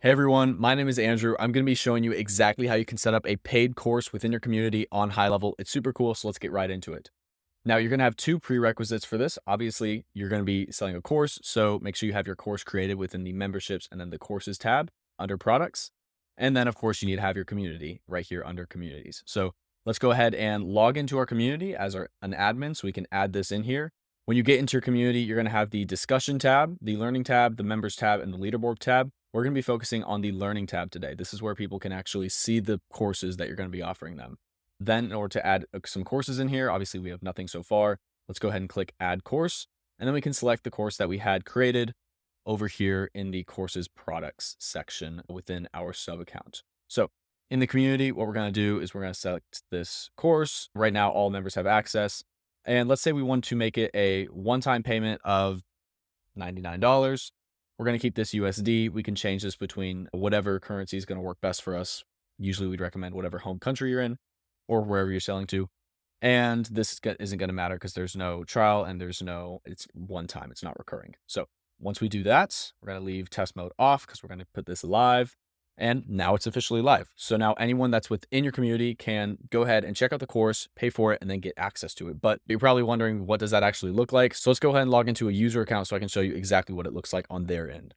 Hey everyone, my name is Andrew. I'm going to be showing you exactly how you can set up a paid course within your community on HighLevel. It's super cool, so let's get right into it. Now, you're going to have two prerequisites for this. Obviously, you're going to be selling a course, so make sure you have your course created within the memberships and then the courses tab under products. And then, of course, you need to have your community right here under communities. So let's go ahead and log into our community as an admin so we can add this in here. When you get into your community, you're going to have the discussion tab, the learning tab, the members tab, and the leaderboard tab. We're going to be focusing on the learning tab today. This is where people can actually see the courses that you're going to be offering them. Then in order to add some courses in here, obviously we have nothing so far. Let's go ahead and click add course. And then we can select the course that we had created over here in the courses products section within our sub account. So in the community, what we're going to do is we're going to select this course. Right now, all members have access. And let's say we want to make it a one-time payment of $99. We're going to keep this USD. We can change this between whatever currency is going to work best for us. Usually we'd recommend whatever home country you're in or wherever you're selling to. And this isn't going to matter because there's no trial and it's one time, it's not recurring. So once we do that, we're going to leave test mode off because we're going to put this live. And now it's officially live. So now anyone that's within your community can go ahead and check out the course, pay for it, and then get access to it. But you're probably wondering, what does that actually look like? So let's go ahead and log into a user account so I can show you exactly what it looks like on their end.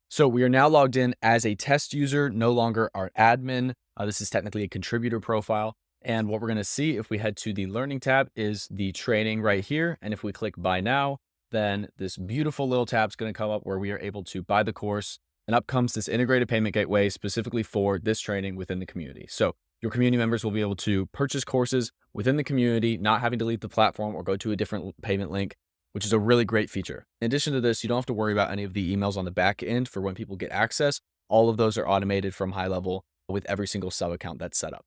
So we are now logged in as a test user, no longer our admin. This is technically a contributor profile. And what we're going to see if we head to the learning tab is the training right here. And if we click buy now, then this beautiful little tab is going to come up where we are able to buy the course. And up comes this integrated payment gateway specifically for this training within the community. So your community members will be able to purchase courses within the community, not having to leave the platform or go to a different payment link, which is a really great feature. In addition to this, you don't have to worry about any of the emails on the back end for when people get access. All of those are automated from HighLevel with every single sub account that's set up.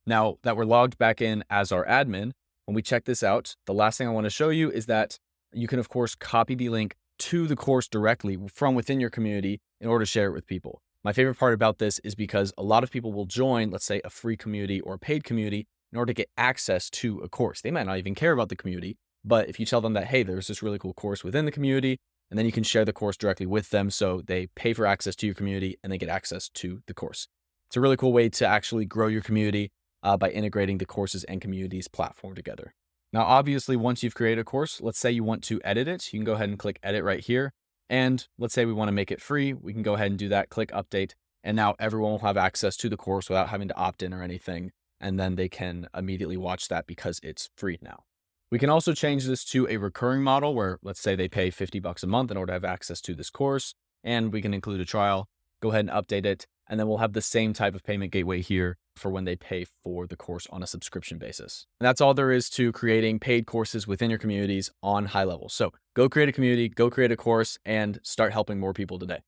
Now that we're logged back in as our admin, when we check this out, the last thing I want to show you is that you can, of course, copy the link to the course directly from within your community in order to share it with people. My favorite part about this is because a lot of people will join, let's say, a free community or a paid community in order to get access to a course. They might not even care about the community, but if you tell them that, hey, there's this really cool course within the community, and then you can share the course directly with them. So they pay for access to your community and they get access to the course. It's a really cool way to actually grow your community by integrating the courses and communities platform together. Now, obviously, once you've created a course, let's say you want to edit it, you can go ahead and click edit right here. And let's say we want to make it free. We can go ahead and do that, click update. And now everyone will have access to the course without having to opt in or anything. And then they can immediately watch that because it's free now. We can also change this to a recurring model where, let's say they pay $50 a month in order to have access to this course. And we can include a trial, go ahead and update it. And then we'll have the same type of payment gateway here for when they pay for the course on a subscription basis. And that's all there is to creating paid courses within your communities on HighLevel. So go create a community, go create a course, and start helping more people today.